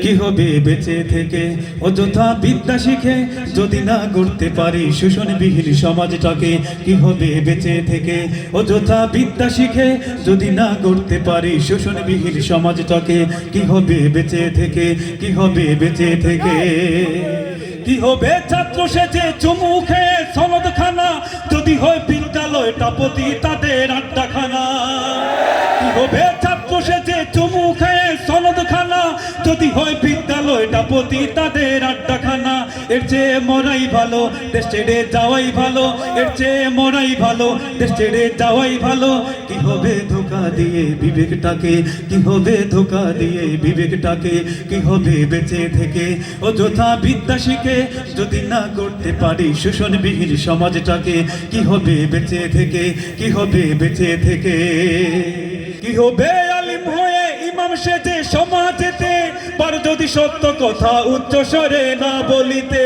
কি হবে বেঁচে থেকে অযথা বিদ্যা শিখে যদি না গড়তে পারি শোষণবিহীন সমাজটাকে? কি হবে বেঁচে থেকে অযথা বিদ্যা শিখে যদি না গড়তে পারি শোষণবিহীন সমাজটাকে? কি হবে বেঁচে থেকে, কি হবে বেঁচে থেকে? কি হবে ছাত্র সেজে চুমু খেয়ে সনদখানা যদি হয় বিদ্যালয়টা প্রতি তাদের আড্ডাখানা? কি হবে ছাত্র সেজে চুমু খেয়ে সনদখানা যদি হয় বিদ্যালয়টা প্রতি তাদের আড্ডাখানা? এর চেয়ে মরাই ভালো, দেশ ছেড়ে যাওয়াই ভালো। এর চেয়ে মরাই ভালো, দেশ ছেড়ে যাওয়াই ভালো। কি হবে ধোঁকা দিয়ে বিবেকটাকে, কি হবে ধোঁকা দিয়ে বিবেকটাকে? কি হবে বেঁচে থেকে অযথা বিদ্যা শিখে যদি না করতে পারি শোষণবিহীন সমাজটাকে? কি হবে বেঁচে থেকে, কি হবে বেঁচে থেকে? কি হবে আলিম হয়ে ইমাম সেজে সমাজেতে পার যদি সত্য কথা উচ্চ স্বরে না বলিতে?